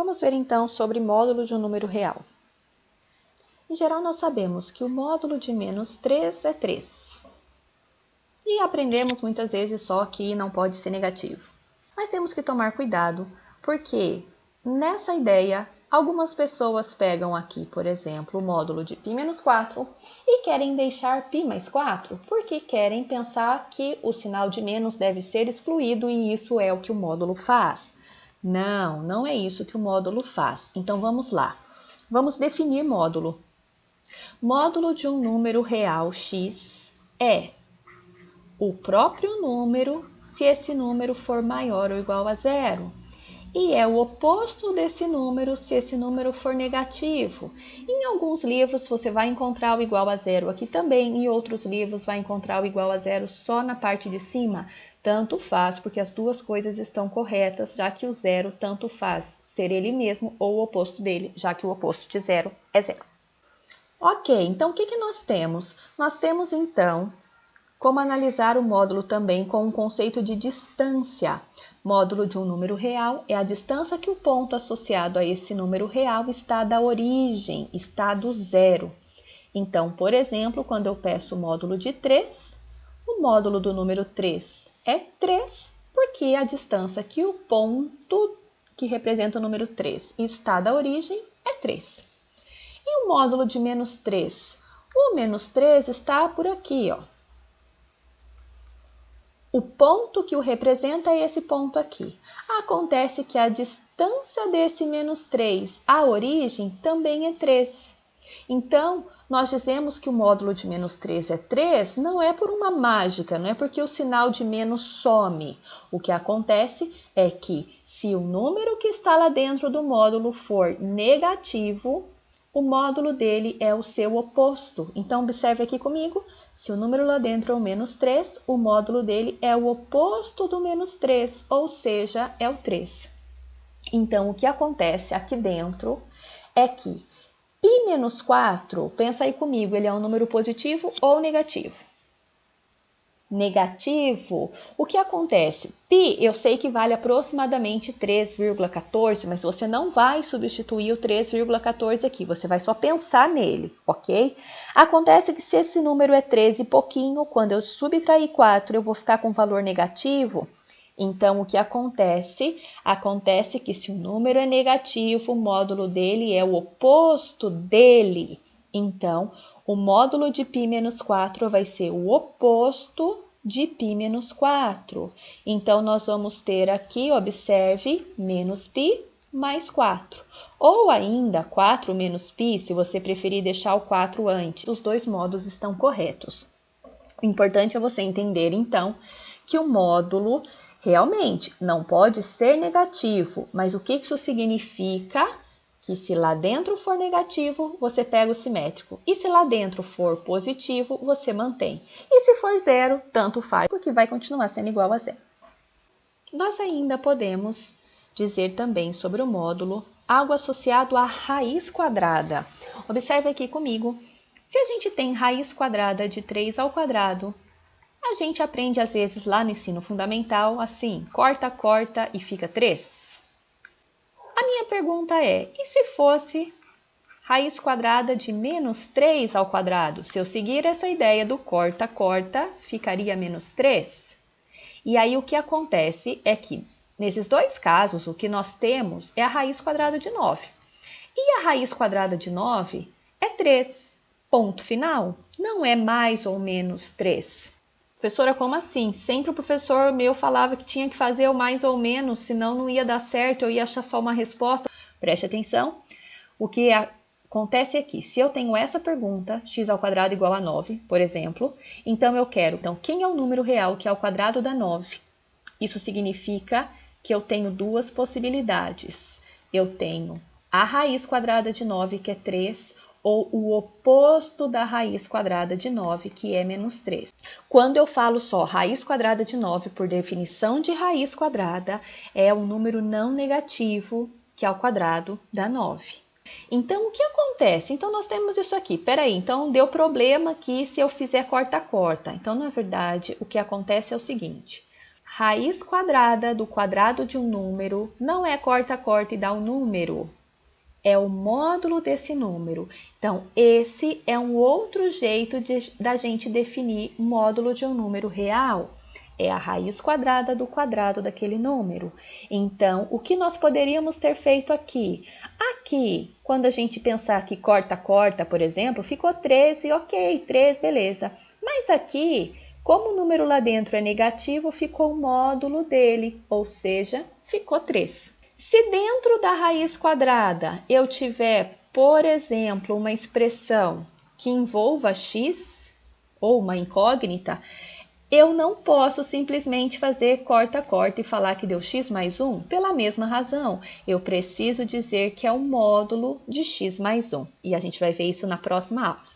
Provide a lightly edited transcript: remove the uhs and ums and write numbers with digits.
Vamos ver então sobre módulo de um número real. Em geral, nós sabemos que o módulo de menos 3 é 3. E aprendemos muitas vezes só que não pode ser negativo. Mas temos que tomar cuidado, porque nessa ideia, algumas pessoas pegam aqui, por exemplo, o módulo de π menos 4 e querem deixar π mais 4, porque querem pensar que o sinal de menos deve ser excluído e isso é o que o módulo faz. Não, não é isso que o módulo faz. Então vamos lá. Vamos definir módulo. Módulo de um número real x é o próprio número se esse número for maior ou igual a zero. E é o oposto desse número se esse número for negativo. Em alguns livros você vai encontrar o igual a zero aqui também, em outros livros vai encontrar o igual a zero só na parte de cima. Tanto faz, porque as duas coisas estão corretas, já que o zero tanto faz ser ele mesmo ou o oposto dele, já que o oposto de zero é zero. Ok, então o que nós temos? Nós temos então como analisar o módulo também com o conceito de distância. Módulo de um número real é a distância que o ponto associado a esse número real está da origem, está do zero. Então, por exemplo, quando eu peço o módulo de 3, o módulo do número 3 é 3, porque a distância que o ponto que representa o número 3 está da origem é 3. E o módulo de menos 3? O menos 3 está por aqui, ó. O ponto que o representa é esse ponto aqui. Acontece que a distância desse menos 3 à origem também é 3. Então, nós dizemos que o módulo de menos 3 é 3, não é por uma mágica, não é porque o sinal de menos some. O que acontece é que se o número que está lá dentro do módulo for negativo, o módulo dele é o seu oposto. Então, observe aqui comigo, se o número lá dentro é o menos 3, o módulo dele é o oposto do menos 3, ou seja, é o 3. Então, o que acontece aqui dentro é que π menos 4, pensa aí comigo, ele é um número positivo ou negativo? Negativo. O que acontece? Π, eu sei que vale aproximadamente 3,14, mas você não vai substituir o 3,14 aqui, você vai só pensar nele, ok? Acontece que se esse número é 13 e pouquinho, quando eu subtrair 4, eu vou ficar com valor negativo. Então, o que acontece? Acontece que se o número é negativo, o módulo dele é o oposto dele. Então, o módulo de π menos 4 vai ser o oposto de π menos 4. Então, nós vamos ter aqui, observe, menos π mais 4. Ou ainda, 4 menos π, se você preferir deixar o 4 antes. Os dois modos estão corretos. O importante é você entender, então, que o módulo realmente não pode ser negativo. Mas o que isso significa? Que se lá dentro for negativo, você pega o simétrico. E se lá dentro for positivo, você mantém. E se for zero, tanto faz, porque vai continuar sendo igual a zero. Nós ainda podemos dizer também sobre o módulo algo associado à raiz quadrada. Observe aqui comigo. Se a gente tem raiz quadrada de 3 ao quadrado, a gente aprende às vezes lá no ensino fundamental, assim, corta, corta e fica 3. A minha pergunta é, e se fosse raiz quadrada de menos 3 ao quadrado? Se eu seguir essa ideia do corta, corta, ficaria menos 3? E aí o que acontece é que, nesses dois casos, o que nós temos é a raiz quadrada de 9. E a raiz quadrada de 9 é 3. Ponto final. Não é mais ou menos 3. Professora, como assim? Sempre o professor meu falava que tinha que fazer o mais ou menos, senão não ia dar certo, eu ia achar só uma resposta. Preste atenção. O que acontece aqui, se eu tenho essa pergunta, x ao quadrado igual a 9, por exemplo, então eu quero, quem é o número real que é o quadrado da 9? Isso significa que eu tenho duas possibilidades. Eu tenho a raiz quadrada de 9, que é 3, ou o oposto da raiz quadrada de 9, que é menos 3. Quando eu falo só raiz quadrada de 9, por definição de raiz quadrada, é um número não negativo, que é o quadrado da 9. Então, o que acontece? Então, nós temos isso aqui. Peraí, então deu problema aqui se eu fizer corta-corta. Então, na verdade, o que acontece é o seguinte. Raiz quadrada do quadrado de um número não é corta e dá o número. É o módulo desse número. Então, esse é um outro jeito da gente definir o módulo de um número real. É a raiz quadrada do quadrado daquele número. Então, o que nós poderíamos ter feito aqui? Aqui, quando a gente pensar que corta, por exemplo, ficou 13, ok, 3, beleza. Mas aqui, como o número lá dentro é negativo, ficou o módulo dele, ou seja, ficou 3. Se dentro da raiz quadrada eu tiver, por exemplo, uma expressão que envolva x, ou uma incógnita, eu não posso simplesmente fazer corta e falar que deu x mais 1. Pela mesma razão, eu preciso dizer que é o módulo de x mais 1. E a gente vai ver isso na próxima aula.